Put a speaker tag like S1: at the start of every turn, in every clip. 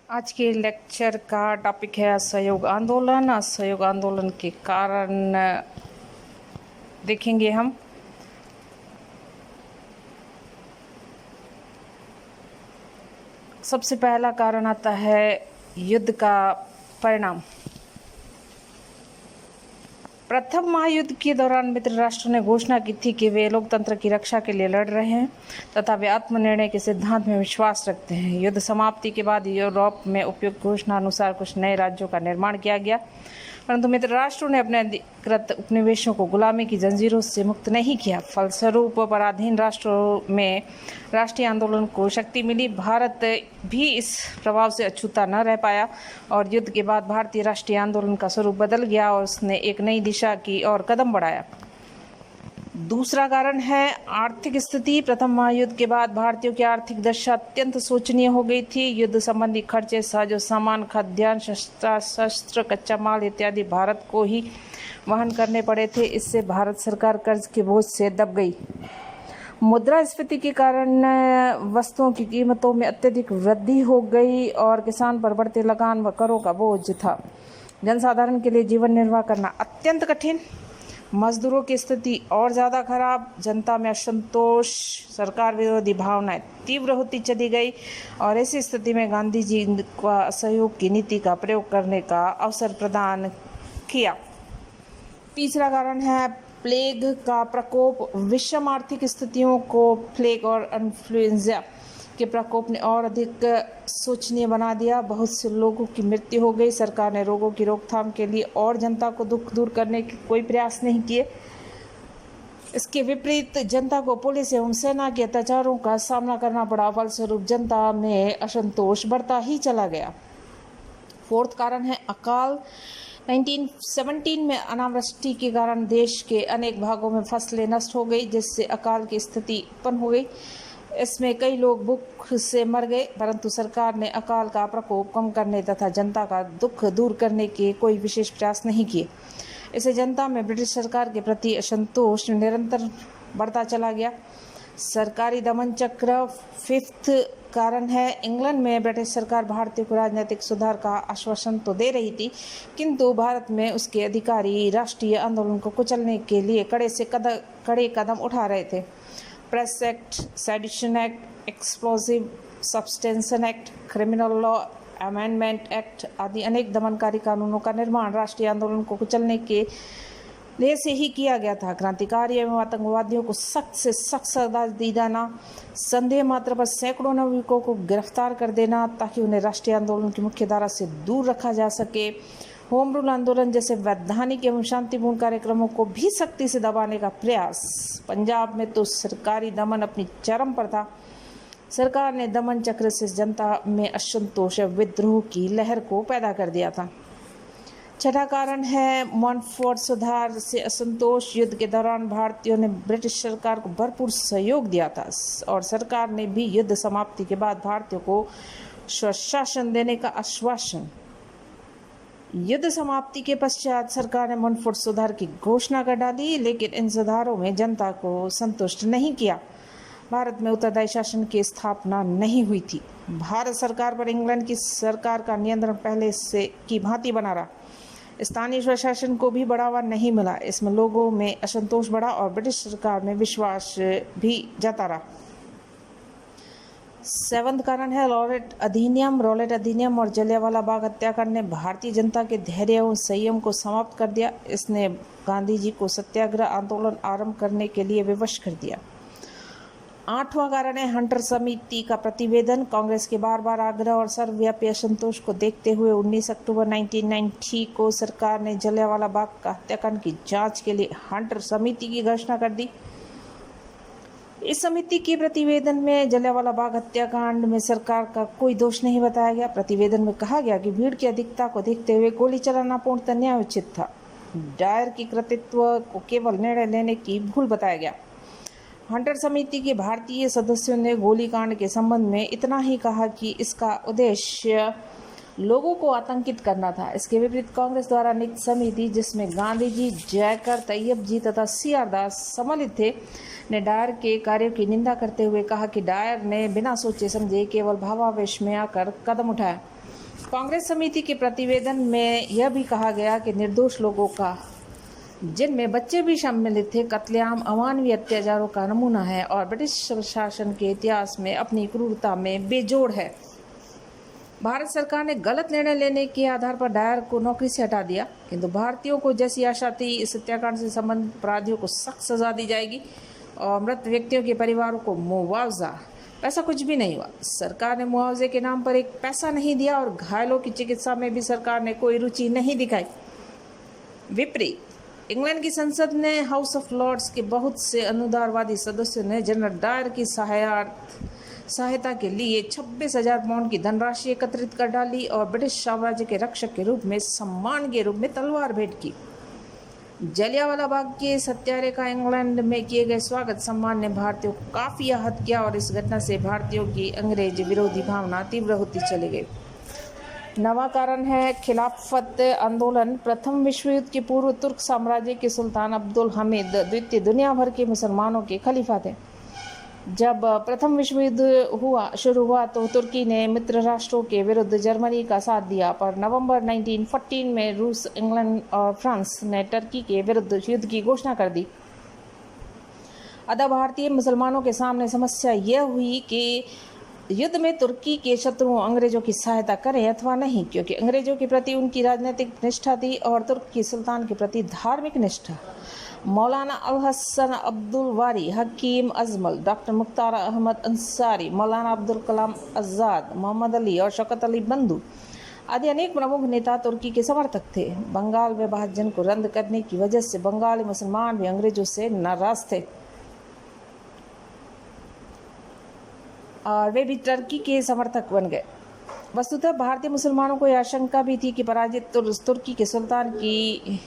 S1: आज के लेक्चर का टॉपिक है असहयोग आंदोलन। असहयोग आंदोलन के कारण देखेंगे हम। सबसे पहला कारण आता है युद्ध का परिणाम। प्रथम महायुद्ध के दौरान मित्र राष्ट्रों ने घोषणा की थी कि वे लोकतंत्र की रक्षा के लिए लड़ रहे हैं तथा वे आत्मनिर्णय के सिद्धांत में विश्वास रखते हैं। युद्ध समाप्ति के बाद यूरोप में उपयुक्त घोषणा अनुसार कुछ नए राज्यों का निर्माण किया गया, परंतु मित्र राष्ट्रों ने अपने अधिकृत उपनिवेशों को गुलामी की जंजीरों से मुक्त नहीं किया। फलस्वरूप पराधीन राष्ट्रों में राष्ट्रीय आंदोलन को शक्ति मिली। भारत भी इस प्रभाव से अछूता न रह पाया और युद्ध के बाद भारतीय राष्ट्रीय आंदोलन का स्वरूप बदल गया और उसने एक नई दिशा की ओर कदम बढ़ाया। दूसरा कारण है आर्थिक स्थिति। प्रथम महायुद्ध के बाद भारतीयों की आर्थिक दशा अत्यंत शोचनीय हो गई थी। युद्ध संबंधी खर्चे, साजो सामान, खाद्यान्न, शस्त्र, कच्चा माल इत्यादि भारत को ही वहन करने पड़े थे। इससे भारत सरकार कर्ज के बोझ से दब गई। मुद्रास्फीति के कारण वस्तुओं की कीमतों में अत्यधिक वृद्धि हो गई और किसान पर बढ़ते लगान व करों का बोझ था। जनसाधारण के लिए जीवन निर्वाह करना अत्यंत कठिन। मजदूरों की स्थिति और ज़्यादा खराब। जनता में असंतोष, सरकार विरोधी भावनाएं तीव्र होती चली गई और ऐसी स्थिति में गांधी जी को असहयोग की नीति का प्रयोग करने का अवसर प्रदान किया। तीसरा कारण है प्लेग का प्रकोप। विषम आर्थिक स्थितियों को प्लेग और इन्फ्लुएंजा के प्रकोप ने और अधिक शोचनीय बना दिया। बहुत से लोगों की मृत्यु हो गई। सरकार ने रोगों की रोकथाम के लिए और जनता को दुख दूर करने के कोई प्रयास नहीं किए। इसके विपरीत जनता को पुलिस एवं सेना के अत्याचारों का सामना करना पड़ा। फलस्वरूप जनता में असंतोष बढ़ता ही चला गया। फोर्थ कारण है अकाल। 1917 में अनावृष्टि के कारण देश के अनेक भागों में फसलें नष्ट हो गई, जिससे अकाल की स्थिति उत्पन्न हो गई। इसमें कई लोग भूख से मर गए, परंतु सरकार ने अकाल का प्रकोप कम करने तथा जनता का दुख दूर करने के कोई विशेष प्रयास नहीं किए। इससे जनता में ब्रिटिश सरकार के प्रति असंतोष निरंतर बढ़ता चला गया। सरकारी दमन चक्र। फिफ्थ कारण है इंग्लैंड में ब्रिटिश सरकार भारतीयों को राजनीतिक सुधार का आश्वासन तो दे रही थी, किंतु भारत में उसके अधिकारी राष्ट्रीय आंदोलन को कुचलने के लिए कड़े कदम उठा रहे थे। Press act, sedition act, explosive सब्सटेंशन act, criminal law amendment act आदि अनेक दमनकारी कानूनों का निर्माण राष्ट्रीय आंदोलन को कुचलने के लिए से ही किया गया था। क्रांतिकारी एवं आतंकवादियों को सख्त से सख्त सजा दी जाना, संदेह मात्र पर सैकड़ों नागरिकों को गिरफ्तार कर देना ताकि उन्हें राष्ट्रीय आंदोलन की मुख्य धारा से दूर रखा जा सके। होम रूल आंदोलन जैसे वैधानिक एवं शांतिपूर्ण कार्यक्रमों को भी सख्ती से दबाने का प्रयास। पंजाब में तो सरकारी दमन अपनी चरम पर था। सरकार ने दमन चक्र से जनता में असंतोष और विद्रोह की लहर को पैदा कर दिया था। छठा कारण है मॉन्टफोर्ट सुधार से असंतोष। युद्ध के दौरान भारतीयों ने ब्रिटिश सरकार को भरपूर सहयोग दिया था और सरकार ने भी युद्ध समाप्ति के बाद भारतीयों को स्वशासन देने का आश्वासन। युद्ध समाप्ति के पश्चात सरकार ने मॉन्टफोर्ट सुधार की घोषणा कर डाली, लेकिन इन सुधारों में जनता को संतुष्ट नहीं किया। भारत में उत्तरदायी शासन की स्थापना नहीं हुई थी। भारत सरकार पर इंग्लैंड की सरकार का नियंत्रण पहले से की भांति बना रहा। स्थानीय स्वशासन को भी बढ़ावा नहीं मिला। इसमें लोगों में असंतोष बढ़ा और ब्रिटिश सरकार में विश्वास भी जाता रहा। सेवंथ कारण है रॉलेट अधिनियम। रॉलेट अधिनियम और जलियांवाला बाग हत्याकांड ने भारतीय जनता के धैर्य एवं संयम को समाप्त कर दिया। इसने गांधी जी को सत्याग्रह आंदोलन आरंभ करने के लिए विवश कर दिया। आठवां कारण है हंटर समिति का प्रतिवेदन। कांग्रेस के बार बार आग्रह और सर्वव्यापी असंतोष को देखते हुए 19 अक्टूबर 1990 को सरकार ने जलियांवाला बाग का हत्याकांड की जांच के लिए हंटर समिति की घोषणा कर दी। इस समिति के प्रतिवेदन में जलियांवाला बाग हत्याकांड में सरकार का कोई दोष नहीं बताया गया। प्रतिवेदन में कहा गया कि भीड़ की अधिकता को देखते हुए गोली चलाना पूर्णतः न्यायोचित था। डायर की कृतित्व को केवल निर्णय लेने की भूल बताया गया। हंटर समिति के भारतीय सदस्यों ने गोलीकांड के संबंध में इतना ही कहा कि इसका उद्देश्य लोगों को आतंकित करना था। इसके विपरीत कांग्रेस द्वारा नियुक्त समिति, जिसमें गांधी जी, जयकर, तैयब जी तथा CR दास सम्मिलित थे, ने डायर के कार्यों की निंदा करते हुए कहा कि डायर ने बिना सोचे समझे केवल भावावेश में आकर कदम उठाया। कांग्रेस समिति के प्रतिवेदन में यह भी कहा गया कि निर्दोष लोगों का, जिनमें बच्चे भी सम्मिलित थे, कत्लेआम अमानवीय अत्याचारों का नमूना है और ब्रिटिश शासन के इतिहास में अपनी क्रूरता में बेजोड़ है। भारत सरकार ने गलत निर्णय लेने के आधार पर डायर को नौकरी से हटा दिया, किंतु भारतीयों को जैसी आशा थी इस हत्याकांड से संबंधित अपराधियों को सख्त सजा दी जाएगी और मृत व्यक्तियों के परिवारों को मुआवजा, पैसा कुछ भी नहीं हुआ। सरकार ने मुआवजे के नाम पर एक पैसा नहीं दिया और घायलों की चिकित्सा में भी सरकार ने कोई रुचि नहीं दिखाई। विपरीत इंग्लैंड की संसद ने हाउस ऑफ लॉर्ड्स के बहुत से अनुदारवादी सदस्यों ने जनरल डायर की सहायता के लिए 26,000 पाउंड की धनराशि एकत्रित कर डाली और ब्रिटिश साम्राज्य के रक्षक के रूप में सम्मान के रूप में तलवार भेंट की। जलियांवाला बाग के सत्याग्रह का इंग्लैंड में किए गए स्वागत सम्मान ने भारतीयों को काफी आहत किया और इस घटना से भारतीयों की अंग्रेज विरोधी भावना तीव्र होती चली गई। नवा कारण है खिलाफत आंदोलन। प्रथम विश्व युद्ध के पूर्व तुर्क साम्राज्य के सुल्तान अब्दुल हमीद द्वितीय दुनिया भर के मुसलमानों के खलीफा थे। जब प्रथम विश्व युद्ध शुरू हुआ तो तुर्की ने मित्र राष्ट्रों के विरुद्ध जर्मनी का साथ दिया, पर नवंबर 1914 में रूस, इंग्लैंड और फ्रांस ने टर्की के विरुद्ध युद्ध की घोषणा कर दी। अतः भारतीय मुसलमानों के सामने समस्या यह हुई कि युद्ध में तुर्की के शत्रुओं अंग्रेजों की सहायता करें अथवा नहीं, क्योंकि अंग्रेजों के प्रति उनकी राजनीतिक निष्ठा थी और तुर्की सुल्तान के प्रति धार्मिक निष्ठा। मौलाना अल हसन अब्दुल वारी, हकीम अजमल, डॉक्टर मुख्तार अहमद अंसारी, मौलाना अब्दुल कलाम आज़ाद, मोहम्मद अली और शौकत अली बंधु आदि अनेक प्रमुख नेता तुर्की के समर्थक थे। बंगाल विभाजन को रद्द करने की वजह से बंगाली मुसलमान भी अंग्रेजों से नाराज थे और वे भी तुर्की के समर्थक बन गए। वस्तुतः भारतीय मुसलमानों को यह आशंका भी थी कि पराजित तुर्की के सुल्तान की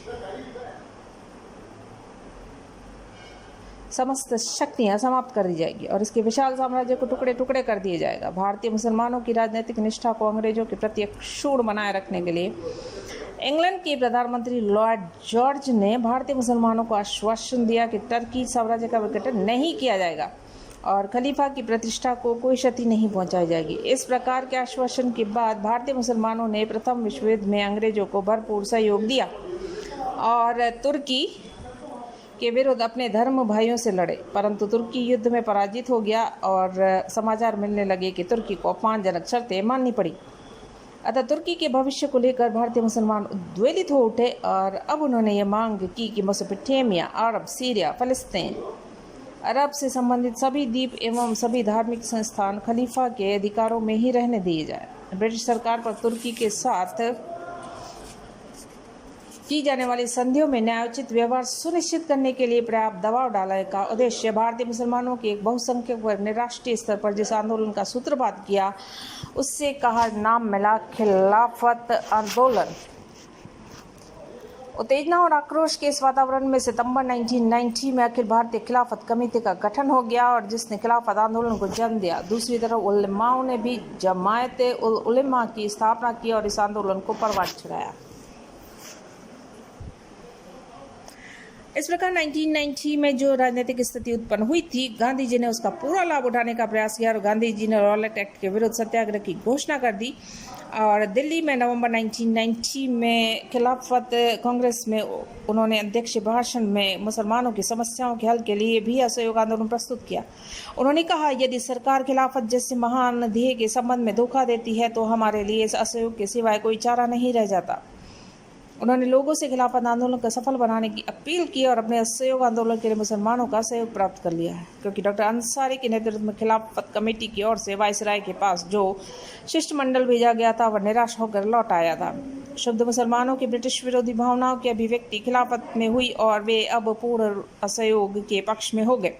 S1: समस्त शक्तियां समाप्त कर दी जाएगी और इसके विशाल साम्राज्य को टुकड़े टुकड़े कर दिया जाएगा। भारतीय मुसलमानों की राजनीतिक निष्ठा को अंग्रेजों के प्रति अक्षुण्ण बनाए रखने के लिए इंग्लैंड के प्रधानमंत्री लॉर्ड जॉर्ज ने भारतीय मुसलमानों को आश्वासन दिया कि टर्की साम्राज्य का विघटन नहीं किया जाएगा और खलीफा की प्रतिष्ठा को कोई क्षति नहीं पहुंचाई जाएगी। इस प्रकार के आश्वासन के बाद भारतीय मुसलमानों ने प्रथम विश्व युद्ध में अंग्रेजों को भरपूर सहयोग दिया और तुर्की के विरुद्ध अपने धर्म भाइयों से लड़े, परंतु तुर्की युद्ध में पराजित हो गया और समाचार मिलने लगे कि तुर्की को अपमानजनक शर्तें माननी पड़ी। अतः तुर्की के भविष्य को लेकर भारतीय मुसलमान उद्वेलित हो उठे और अब उन्होंने ये मांग की कि मेसोपोटामिया, अरब, सीरिया, फलस्तीन, अरब से संबंधित सभी द्वीप एवं सभी धार्मिक संस्थान खलीफा के अधिकारों में ही रहने दिए जाए। ब्रिटिश सरकार पर तुर्की के साथ की जाने वाली संधियों में न्यायोचित व्यवहार सुनिश्चित करने के लिए पर्याप्त दबाव डालने का उद्देश्य भारतीय मुसलमानों के एक बहुसंख्यक वर्ग ने राष्ट्रीय स्तर पर जिस आंदोलन का सूत्रपात किया उससे कहा नाम मिला खिलाफत आंदोलन। उत्तेजना और आक्रोश के इस वातावरण में सितंबर 1990 में अखिल भारतीय खिलाफत कमेटी का गठन हो गया और जिसने खिलाफत आंदोलन को जन्म दिया। दूसरी तरफ उलमाओं ने भी जमायत उल उलमा की स्थापना की और इस आंदोलन को परवान चढ़ाया। इस प्रकार 1990 में जो राजनीतिक स्थिति उत्पन्न हुई थी, गांधी जी ने उसका पूरा लाभ उठाने का प्रयास किया और गांधी जी ने रॉलेट एक्ट के विरुद्ध सत्याग्रह की घोषणा कर दी और दिल्ली में नवंबर 1990 में खिलाफत कांग्रेस में उन्होंने अध्यक्ष भाषण में मुसलमानों की समस्याओं के हल के लिए भी असहयोग आंदोलन प्रस्तुत किया। उन्होंने कहा, यदि सरकार खिलाफत जैसे महान ध्येय के संबंध में धोखा देती है तो हमारे लिए इस असहयोग के सिवाय कोई चारा नहीं रह जाता। उन्होंने लोगों से खिलाफत आंदोलन को सफल बनाने की अपील की और अपने असहयोग आंदोलन के लिए मुसलमानों का सहयोग प्राप्त कर लिया है, क्योंकि डॉक्टर अंसारी के नेतृत्व में खिलाफत कमेटी की ओर से वायसराय के पास जो शिष्टमंडल भेजा गया था वह निराश होकर लौट आया था। शुद्ध मुसलमानों की ब्रिटिश विरोधी भावनाओं की अभिव्यक्ति खिलाफत में हुई और वे अब पूर्ण असहयोग के पक्ष में हो गए।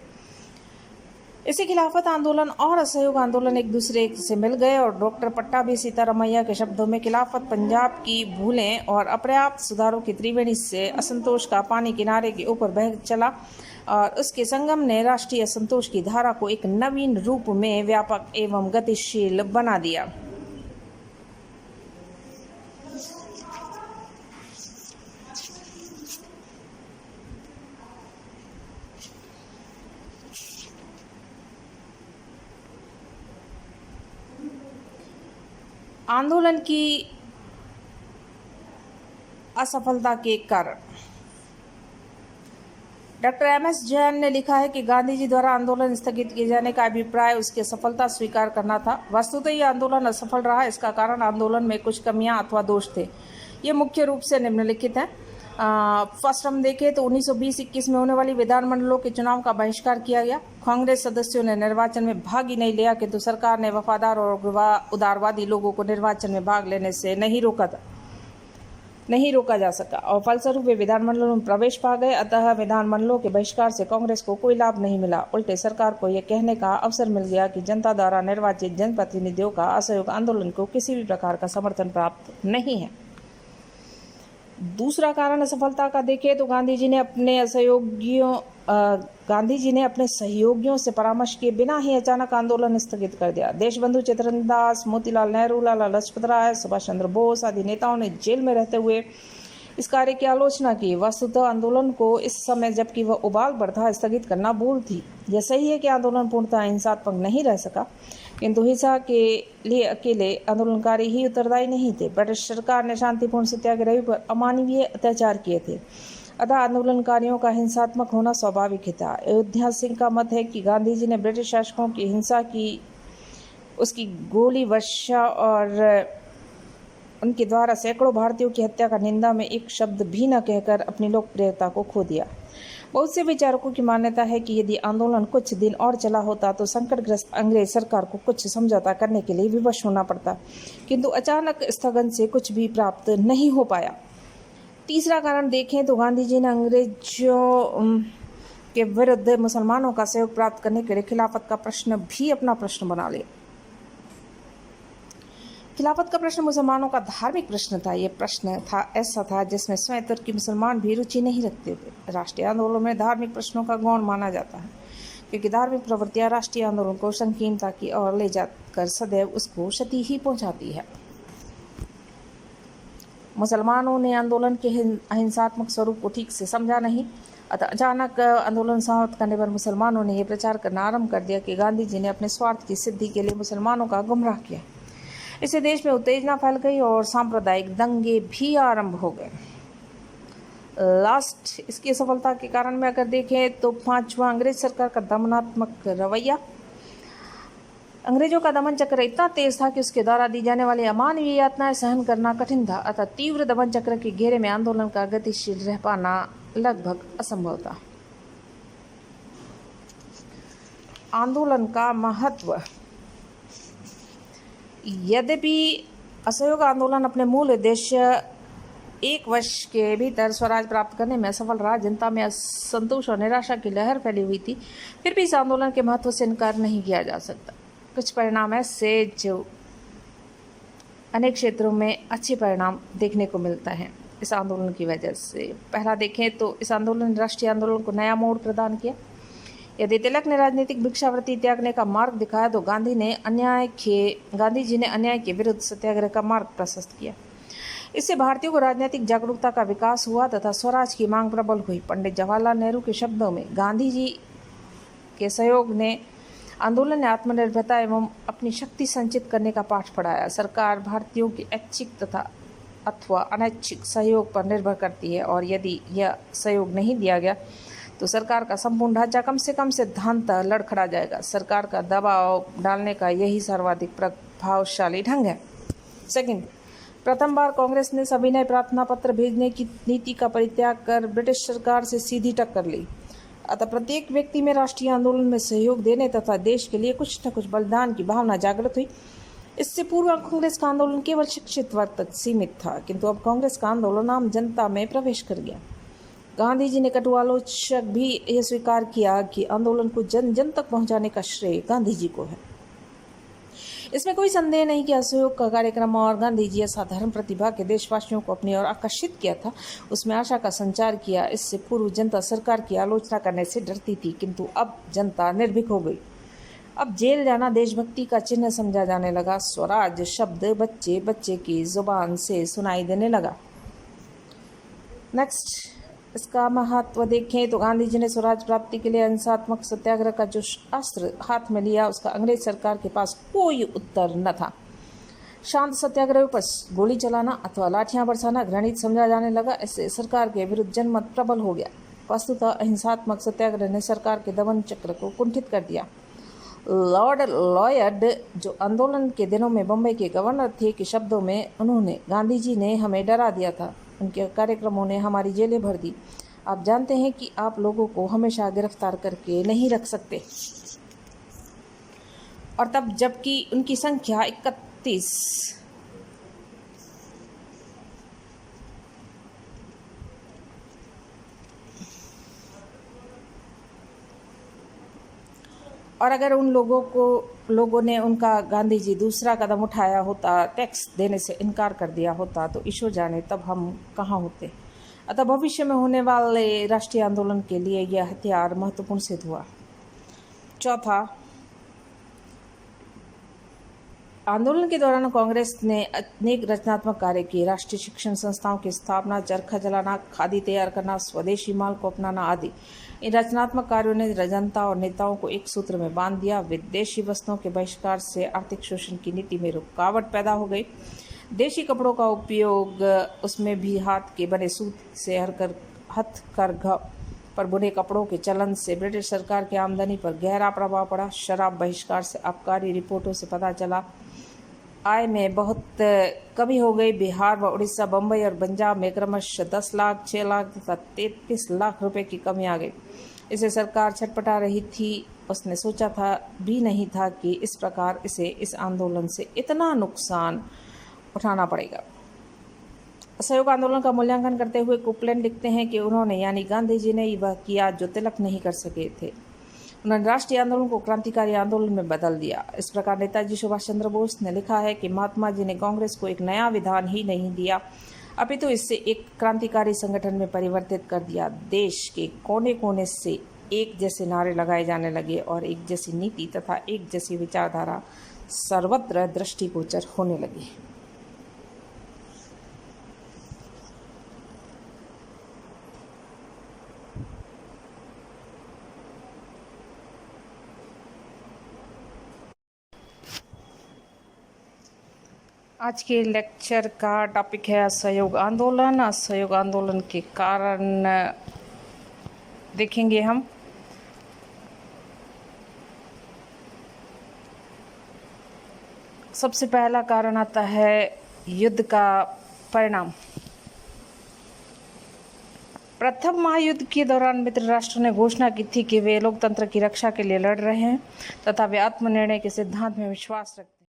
S1: इसी खिलाफत आंदोलन और असहयोग आंदोलन एक दूसरे से मिल गए और डॉक्टर पट्टाभी सीतारामैया के शब्दों में खिलाफत पंजाब की भूलें और अपर्याप्त सुधारों की त्रिवेणी से असंतोष का पानी किनारे के ऊपर बह चला और उसके संगम ने राष्ट्रीय असंतोष की धारा को एक नवीन रूप में व्यापक एवं गतिशील बना दिया। आंदोलन की असफलता के कारण। Doctor MS. जैन ने लिखा है कि गांधी जी द्वारा आंदोलन स्थगित किए जाने का अभिप्राय उसकी असफलता स्वीकार करना था। वस्तुतः यह आंदोलन असफल रहा। इसका कारण आंदोलन में कुछ कमियां अथवा दोष थे। ये मुख्य रूप से निम्नलिखित हैं। फर्स्ट हम देखें तो 1920-21 में होने वाली विधानमंडलों के चुनाव का बहिष्कार किया गया। कांग्रेस सदस्यों ने निर्वाचन में भाग ही नहीं लिया, किंतु सरकार ने वफादार और उदारवादी लोगों को निर्वाचन में भाग लेने से नहीं रोका जा सका और फलस्वरूप वे विधानमंडलों में प्रवेश पा गए। अतः विधानमंडलों के बहिष्कार से कांग्रेस को कोई लाभ नहीं मिला। उल्टे सरकार को यह कहने का अवसर मिल गया कि जनता द्वारा निर्वाचित जनप्रतिनिधियों का असहयोग आंदोलन को किसी भी प्रकार का समर्थन प्राप्त नहीं है। दूसरा कारण असफलता का देखें तो गांधी जी ने अपने सहयोगियों से परामर्श किए बिना ही अचानक आंदोलन स्थगित कर दिया। देशबंधु चित्तरंजन दास, मोतीलाल नेहरू, लाला लाजपत राय, सुभाष चंद्र बोस आदि नेताओं ने जेल में रहते हुए इस कार्य की आलोचना की। वस्तुतः आंदोलन को इस समय जबकि वह उबाल पर था स्थगित करना भूल थी। यह सही है कि आंदोलन पूर्णतः हिंसात्मक नहीं रह सका, किंतु हिंसा के लिए अकेले आंदोलनकारी ही उत्तरदायी नहीं थे। ब्रिटिश सरकार ने शांतिपूर्ण सत्याग्रही पर अमानवीय अत्याचार किए थे, अतः आंदोलनकारियों का हिंसात्मक होना स्वाभाविक ही था। अयोध्या सिंह का मत है कि गांधी जी ने ब्रिटिश शासकों की हिंसा की, उसकी गोली वर्षा और उनके द्वारा सैकड़ों भारतीयों की हत्या का निंदा में एक शब्द भी न कहकर अपनी लोकप्रियता को खो दिया। बहुत से विचारकों की मान्यता है कि यदि आंदोलन कुछ दिन और चला होता तो संकटग्रस्त अंग्रेज सरकार को कुछ समझौता करने के लिए विवश होना पड़ता, किंतु अचानक स्थगन से कुछ भी प्राप्त नहीं हो पाया। तीसरा कारण देखें तो गांधी जी ने अंग्रेजों के विरुद्ध मुसलमानों का सहयोग प्राप्त करने के लिए खिलाफत का प्रश्न भी अपना प्रश्न बना लिया। खिलाफत का प्रश्न मुसलमानों का धार्मिक प्रश्न था। यह प्रश्न ऐसा था जिसमें स्वयं तुर्की मुसलमान भी रुचि नहीं रखते थे। राष्ट्रीय आंदोलन में धार्मिक प्रश्नों का गौण माना जाता है, क्योंकि धार्मिक प्रवृत्तियां राष्ट्रीय आंदोलन को संकीर्णता की ओर ले जाकर सदैव उसको क्षति ही पहुंचाती है। मुसलमानों ने आंदोलन के अहिंसात्मक स्वरूप को ठीक से समझा नहीं, अतः अचानक आंदोलन समाप्त करने पर मुसलमानों ने यह प्रचार करना आरंभ कर दिया कि गांधी जी ने अपने स्वार्थ की सिद्धि के लिए मुसलमानों का गुमराह किया। इससे देश में उत्तेजना फैल गई और सांप्रदायिक दंगे भी आरंभ हो गए। इसकी सफलता के कारण में अगर देखें तो पांचवा, अंग्रेज सरकार का दमनात्मक रवैया। अंग्रेजों का दमन चक्र इतना तेज था कि उसके द्वारा दी जाने वाली अमानवीय यातनाएं सहन करना कठिन था, अतः तीव्र दमन चक्र के घेरे में आंदोलन का गतिशील रह पाना लगभग असंभव था। आंदोलन का महत्व। यद्यपि असहयोग आंदोलन अपने मूल उद्देश्य 1 वर्ष के भीतर स्वराज प्राप्त करने में असफल रहा, जनता में असंतोष और निराशा की लहर फैली हुई थी, फिर भी इस आंदोलन के महत्व से इनकार नहीं किया जा सकता। कुछ परिणाम ऐसे जो अनेक क्षेत्रों में अच्छे परिणाम देखने को मिलता है इस आंदोलन की वजह से। पहला देखें तो इस आंदोलन ने राष्ट्रीय आंदोलन को नया मोड़ प्रदान किया। यदि तिलक ने राजनीतिक भिक्षावृत्ति त्यागने का मार्ग दिखाया तो गांधी जी ने अन्याय के विरुद्ध सत्याग्रह का मार्ग प्रशस्त किया। इससे भारतीयों को राजनीतिक जागरूकता का विकास हुआ तथा स्वराज की मांग प्रबल हुई। पंडित जवाहरलाल नेहरू के शब्दों में, गांधी जी के सहयोग ने आंदोलन ने आत्मनिर्भरता एवं अपनी शक्ति संचित करने का पाठ पढ़ाया। सरकार भारतीयों की ऐच्छिक अथवा अनैच्छिक सहयोग पर निर्भर करती है और यदि यह सहयोग नहीं दिया गया तो सरकार का संपूर्ण ढांचा कम से कम सिद्धांततः लड़खड़ा जाएगा। सरकार का दबाव डालने का यही सर्वाधिक प्रभावशाली ढंग है। सेकंड, प्रथम बार कांग्रेस ने सविनय प्रार्थना पत्र भेजने की नीति का परित्याग कर ब्रिटिश सरकार से सीधी टक्कर ली। अतः प्रत्येक व्यक्ति में राष्ट्रीय आंदोलन में सहयोग देने तथा देश के लिए कुछ न कुछ बलिदान की भावना जागृत हुई। इससे पूर्व कांग्रेस का आंदोलन केवल शिक्षित वर्ग तक सीमित था, किंतु अब कांग्रेस का आंदोलन आम जनता में प्रवेश कर गया। गांधी जी ने कटु आलोचक भी यह स्वीकार किया कि आंदोलन को जन जन तक पहुंचाने का श्रेय गांधी जी को है। इसमें कोई संदेह नहीं कि असहयोग का कार्यक्रम और गांधी जी असाधारण प्रतिभा के देशवासियों को अपनी ओर आकर्षित किया था, उसमें आशा का संचार किया। इससे पूर्व जनता सरकार की आलोचना करने से डरती थी, किंतु अब जनता निर्भीक हो गई। अब जेल जाना देशभक्ति का चिन्ह समझा जाने लगा। स्वराज शब्द बच्चे बच्चे की जुबान से सुनाई देने लगा। नेक्स्ट, इसका महत्व देखें तो गांधी जी ने स्वराज प्राप्ति के लिए हिंसात्मक सत्याग्रह का जो अस्त्र हाथ में लिया उसका अंग्रेज सरकार के पास कोई उत्तर न था। शांत सत्याग्रह पर गोली चलाना अथवा लाठियां बरसाना घृणित समझा जाने लगा। इससे सरकार के विरुद्ध जनमत प्रबल हो गया। वस्तुतः अहिंसात्मक सत्याग्रह ने सरकार के दमन चक्र को कुंठित कर दिया। लॉर्ड लॉयड, जो आंदोलन के दिनों में बम्बई के गवर्नर थे, के शब्दों में उन्होंने, गांधी जी ने हमें डरा दिया था, उनके कार्यक्रमों ने हमारी जेलें भर दी। आप जानते हैं कि आप लोगों को हमेशा गिरफ्तार करके नहीं रख सकते। और तब जबकि उनकी संख्या 31 और अगर उन लोगों ने उनका गांधी जी दूसरा कदम उठाया होता, टैक्स देने से इनकार कर दिया होता, तो ईश्वर जाने तब हम कहाँ होते। अतः भविष्य में होने वाले राष्ट्रीय आंदोलन के लिए यह हथियार महत्वपूर्ण सिद्ध हुआ। चौथा, आंदोलन के दौरान कांग्रेस ने अनेक रचनात्मक कार्य किए। राष्ट्रीय शिक्षण संस्थाओं की स्थापना, चरखा जलाना, खादी तैयार करना, स्वदेशी माल को अपनाना आदि। इन रचनात्मक कार्यों ने जनता और नेताओं को एक सूत्र में बांध दिया। विदेशी वस्तुओं के बहिष्कार से आर्थिक शोषण की नीति में रुकावट पैदा हो गई। देशी कपड़ों का उपयोग, उसमें भी हाथ के बने सूत से हथकरघा पर बुने कपड़ों के चलन से ब्रिटिश सरकार की आमदनी पर गहरा प्रभाव पड़ा। शराब बहिष्कार से आबकारी रिपोर्टों से पता चला आय में बहुत कमी हो गई। बिहार व उड़ीसा, बम्बई और पंजाब में क्रमशः 10 लाख, 6 लाख तथा 33 लाख रुपए की कमी आ गई। इसे सरकार छटपटा रही थी। उसने सोचा था भी नहीं था कि इस प्रकार इस आंदोलन से इतना नुकसान उठाना पड़ेगा। असहयोग आंदोलन का मूल्यांकन करते हुए कोपलैंड लिखते हैं कि उन्होंने, यानी गांधी जी ने, वह किया जो तिलक नहीं कर सके थे। उन्होंने राष्ट्रीय आंदोलन को क्रांतिकारी आंदोलन में बदल दिया। इस प्रकार नेताजी सुभाष चंद्र बोस ने लिखा है कि महात्मा जी ने कांग्रेस को एक नया विधान ही नहीं दिया, अपितु इससे एक क्रांतिकारी संगठन में परिवर्तित कर दिया। देश के कोने कोने से एक जैसे नारे लगाए जाने लगे और एक जैसी नीति तथा एक जैसी विचारधारा सर्वत्र दृष्टिगोचर होने लगी। आज के लेक्चर का टॉपिक है असहयोग आंदोलन। असहयोग आंदोलन के कारण देखेंगे हम। सबसे पहला कारण आता है युद्ध का परिणाम। प्रथम महायुद्ध के दौरान मित्र राष्ट्रों ने घोषणा की थी कि वे लोकतंत्र की रक्षा के लिए लड़ रहे हैं तथा वे आत्मनिर्णय के सिद्धांत में विश्वास रखते हैं।